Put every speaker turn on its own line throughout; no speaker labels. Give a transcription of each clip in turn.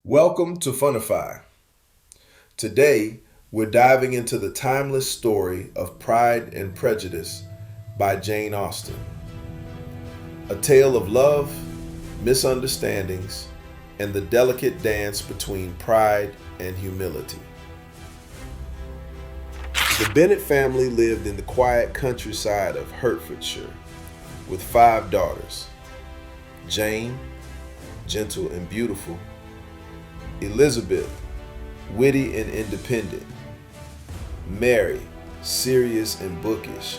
Welcome to Funify. Today, we're diving into the timeless story of Pride and Prejudice by Jane Austen. A tale of love, misunderstandings, and the delicate dance between pride and humility. The Bennet family lived in the quiet countryside of Hertfordshire with 5 daughters: Jane, gentle and beautiful; Elizabeth, witty and independent; Mary, serious and bookish;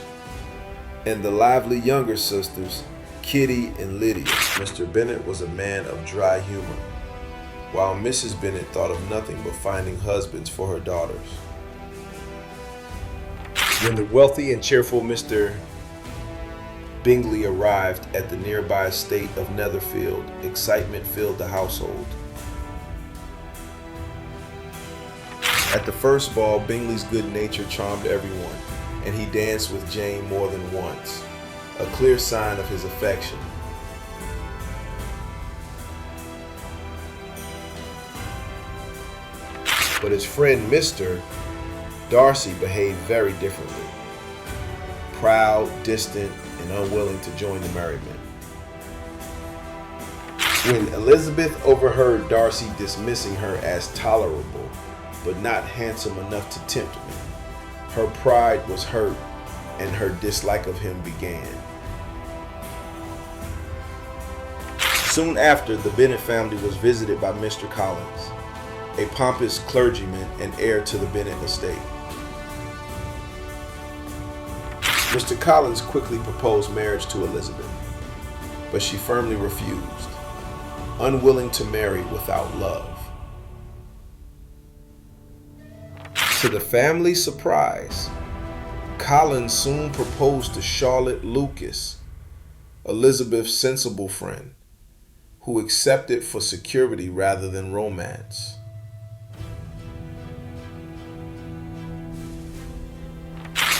and the lively younger sisters, Kitty and Lydia. Mr. Bennet was a man of dry humor, while Mrs. Bennet thought of nothing but finding husbands for her daughters. When the wealthy and cheerful Mr. Bingley arrived at the nearby estate of Netherfield, excitement filled the household. At the first ball, Bingley's good nature charmed everyone, and he danced with Jane more than once, a clear sign of his affection. But his friend Mr. Darcy behaved very differently, proud, distant, and unwilling to join the merriment. When Elizabeth overheard Darcy dismissing her as tolerable, but not handsome enough to tempt me, her pride was hurt, and her dislike of him began. Soon after, the Bennet family was visited by Mr. Collins, a pompous clergyman and heir to the Bennet estate. Mr. Collins quickly proposed marriage to Elizabeth, but she firmly refused, unwilling to marry without love. To the family's surprise, Collins soon proposed to Charlotte Lucas, Elizabeth's sensible friend, who accepted for security rather than romance.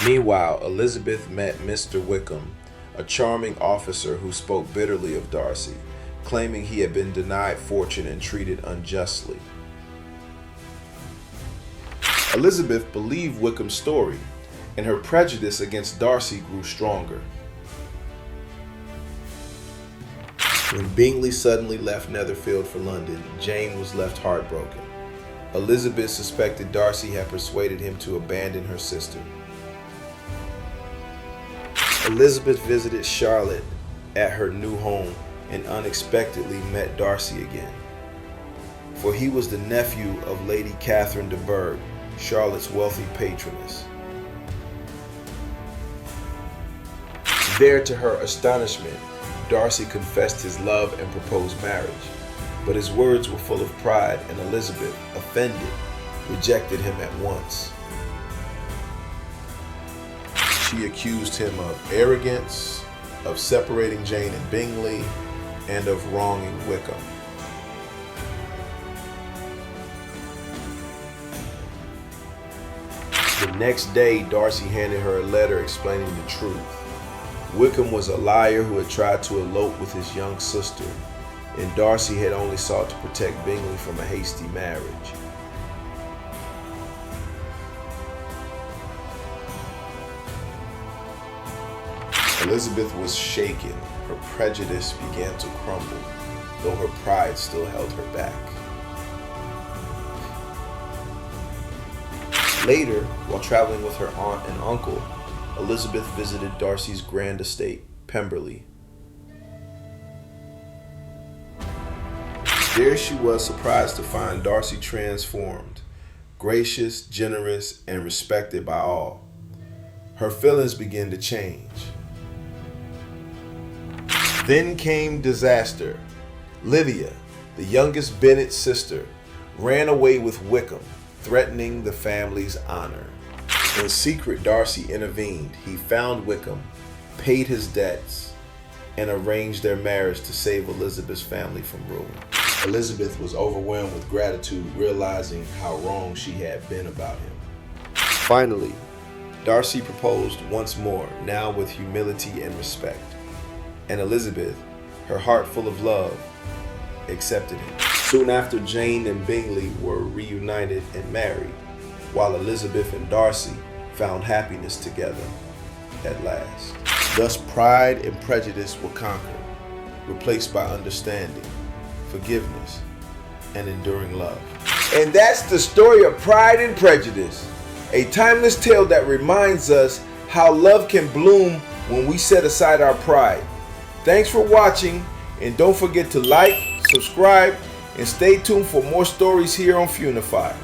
Meanwhile, Elizabeth met Mr. Wickham, a charming officer who spoke bitterly of Darcy, claiming he had been denied fortune and treated unjustly. Elizabeth believed Wickham's story, and her prejudice against Darcy grew stronger. When Bingley suddenly left Netherfield for London, Jane was left heartbroken. Elizabeth suspected Darcy had persuaded him to abandon her sister. Elizabeth visited Charlotte at her new home and unexpectedly met Darcy again, for he was the nephew of Lady Catherine de Bourgh, Charlotte's wealthy patroness. There, to her astonishment, Darcy confessed his love and proposed marriage, but his words were full of pride, and Elizabeth, offended, rejected him at once. She accused him of arrogance, of separating Jane and Bingley, and of wronging Wickham. The next day, Darcy handed her a letter explaining the truth. Wickham was a liar who had tried to elope with his young sister, and Darcy had only sought to protect Bingley from a hasty marriage. Elizabeth was shaken. Her prejudice began to crumble, though her pride still held her back. Later, while traveling with her aunt and uncle, Elizabeth visited Darcy's grand estate, Pemberley. There she was surprised to find Darcy transformed, gracious, generous, and respected by all. Her feelings began to change. Then came disaster. Lydia, the youngest Bennet sister, ran away with Wickham, threatening the family's honor. In secret, Darcy intervened. He found Wickham, paid his debts, and arranged their marriage to save Elizabeth's family from ruin. Elizabeth was overwhelmed with gratitude, realizing how wrong she had been about him. Finally, Darcy proposed once more, now with humility and respect, and Elizabeth, her heart full of love, accepted him. Soon after, Jane and Bingley were reunited and married, while Elizabeth and Darcy found happiness together at last. Thus, Pride and Prejudice were conquered, replaced by understanding, forgiveness, and enduring love. And that's the story of Pride and Prejudice, a timeless tale that reminds us how love can bloom when we set aside our pride. Thanks for watching, and don't forget to like, subscribe, and stay tuned for more stories here on Funify.